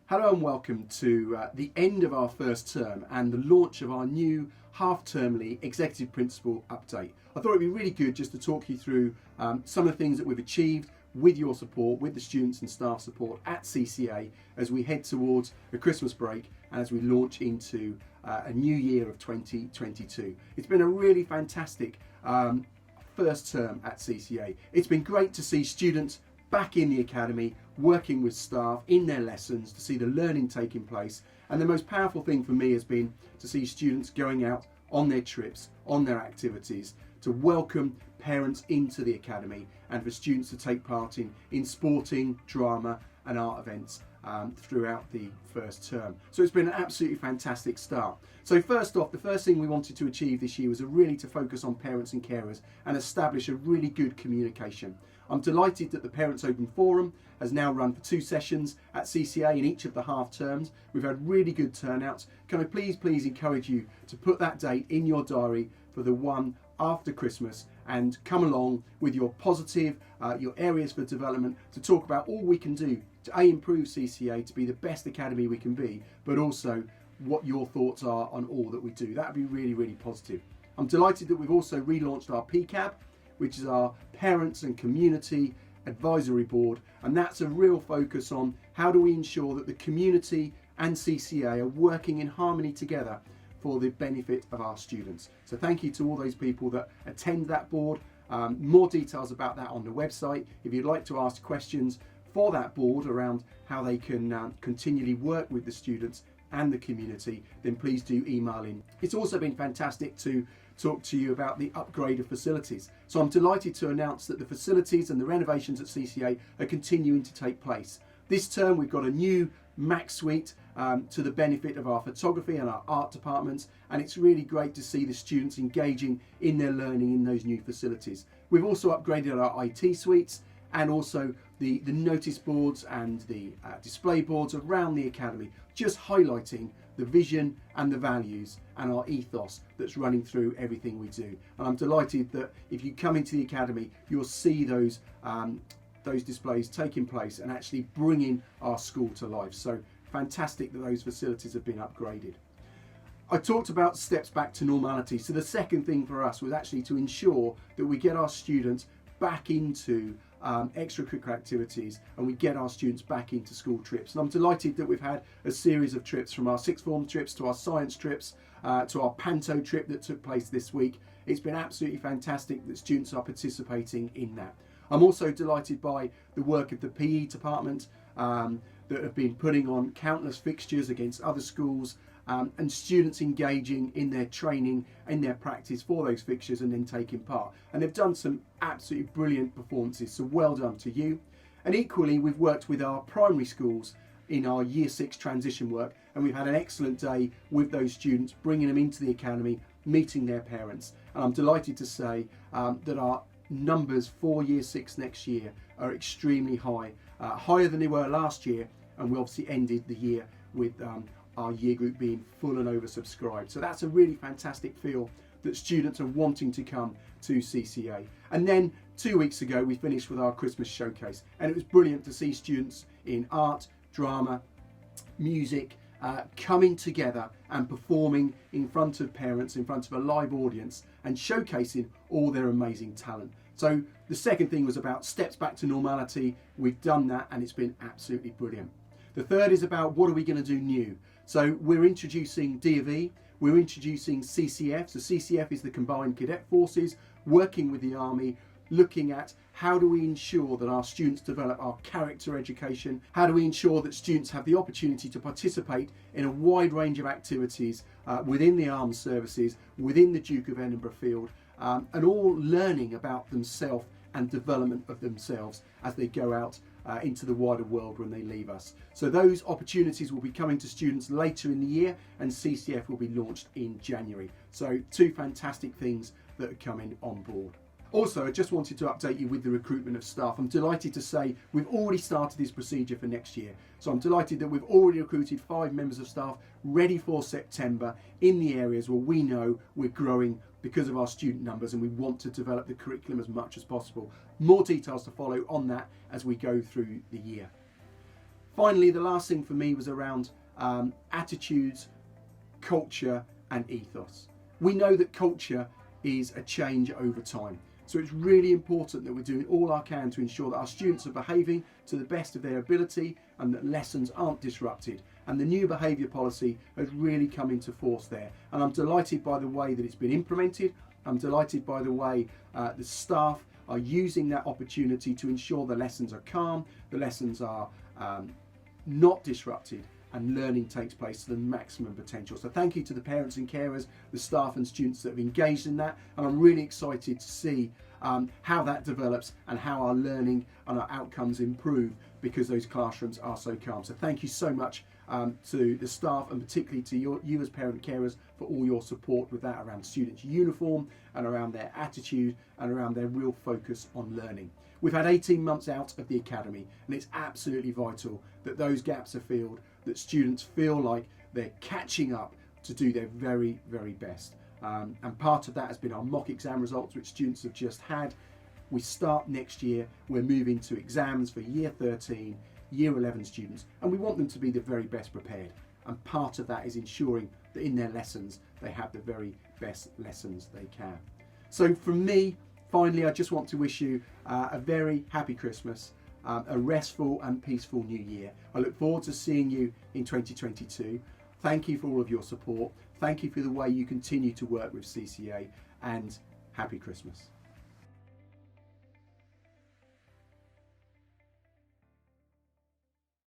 Hello and welcome to the end of our first term and the launch of our new half-termly Executive Principal update. I thought it'd be really good just to talk you through some of the things that we've achieved with your support, with the students and staff support at CCA as we head towards the Christmas break and as we launch into a new year of 2022. It's been a really fantastic first term at CCA. It's been great to see students back in the academy, working with staff in their lessons, to see the learning taking place. And the most powerful thing for me has been to see students going out on their trips, on their activities, to welcome parents into the academy and for students to take part in sporting, drama and art events throughout the first term. So it's been an absolutely fantastic start. So first off, the first thing we wanted to achieve this year was really to focus on parents and carers and establish a really good communication. I'm delighted that the Parents Open Forum has now run for 2 sessions at CCA in each of the half terms. We've had really good turnouts. Can I please encourage you to put that date in your diary for the one after Christmas and come along with your positive, your areas for development, to talk about all we can do to improve CCA to be the best academy we can be, but also what your thoughts are on all that we do. That would be really, really positive. I'm delighted that we've also relaunched our PCAB, which is our Parents and Community Advisory Board, and that's a real focus on how do we ensure that the community and CCA are working in harmony together for the benefit of our students. So thank you to all those people that attend that board. More details about that on the website. If you'd like to ask questions for that board around how they can continually work with the students and the community, then please do email in. It's also been fantastic to talk to you about the upgrade of facilities. So I'm delighted to announce that the facilities and the renovations at CCA are continuing to take place. This term we've got a new Mac suite to the benefit of our photography and our art departments, and it's really great to see the students engaging in their learning in those new facilities. We've also upgraded our IT suites and also the notice boards and the display boards around the academy, just highlighting the vision and the values and our ethos that's running through everything we do. And I'm delighted that if you come into the academy, you'll see those displays taking place and actually bringing our school to life. So fantastic that those facilities have been upgraded. I talked about steps back to normality. So the second thing for us was actually to ensure that we get our students back into extracurricular activities and we get our students back into school trips. And I'm delighted that we've had a series of trips, from our sixth form trips to our science trips to our panto trip that took place this week. It's been absolutely fantastic that students are participating in that. I'm also delighted by the work of the PE department that have been putting on countless fixtures against other schools and students engaging in their training, in their practice for those fixtures and then taking part. And they've done some absolutely brilliant performances, so well done to you. And equally, we've worked with our primary schools in our Year 6 transition work, and we've had an excellent day with those students, bringing them into the academy, meeting their parents. And I'm delighted to say that our numbers for Year 6 next year are extremely high, higher than they were last year, and we obviously ended the year with our year group being full and oversubscribed. So that's a really fantastic feel that students are wanting to come to CCA. And then 2 weeks ago we finished with our Christmas showcase, and it was brilliant to see students in art, drama, music coming together and performing in front of parents, in front of a live audience, and showcasing all their amazing talent. So the second thing was about steps back to normality. We've done that and it's been absolutely brilliant. The third is about what are we going to do new. So we're introducing D&V, we're introducing CCF. So CCF is the Combined Cadet Forces, working with the Army, looking at how do we ensure that our students develop our character education, how do we ensure that students have the opportunity to participate in a wide range of activities within the armed services, within the Duke of Edinburgh field, and all learning about themselves and development of themselves as they go out into the wider world when they leave us. So those opportunities will be coming to students later in the year, and CCF will be launched in January. So 2 fantastic things that are coming on board. Also, I just wanted to update you with the recruitment of staff. I'm delighted to say we've already started this procedure for next year. So I'm delighted that we've already recruited 5 members of staff ready for September in the areas where we know we're growing because of our student numbers and we want to develop the curriculum as much as possible. More details to follow on that as we go through the year. Finally, the last thing for me was around attitudes, culture and ethos. We know that culture is a change over time. So it's really important that we're doing all our can to ensure that our students are behaving to the best of their ability and that lessons aren't disrupted. And the new behaviour policy has really come into force there. And I'm delighted by the way that it's been implemented. I'm delighted by the way the staff are using that opportunity to ensure the lessons are calm, the lessons are not disrupted, and learning takes place to the maximum potential. So thank you to the parents and carers, the staff and students that have engaged in that, and I'm really excited to see how that develops and how our learning and our outcomes improve because those classrooms are so calm. So thank you so much to the staff and particularly to you as parent carers for all your support with that around students' uniform and around their attitude and around their real focus on learning. We've had 18 months out of the academy and it's absolutely vital that those gaps are filled, that students feel like they're catching up to do their very, very best. And part of that has been our mock exam results, which students have just had. We start next year, we're moving to exams for year 13, year 11 students, and we want them to be the very best prepared. And part of that is ensuring that in their lessons, they have the very best lessons they can. So from me, finally, I just want to wish you a very happy Christmas, a restful and peaceful new year. I look forward to seeing you in 2022. Thank you for all of your support. Thank you for the way you continue to work with CCA, and happy Christmas.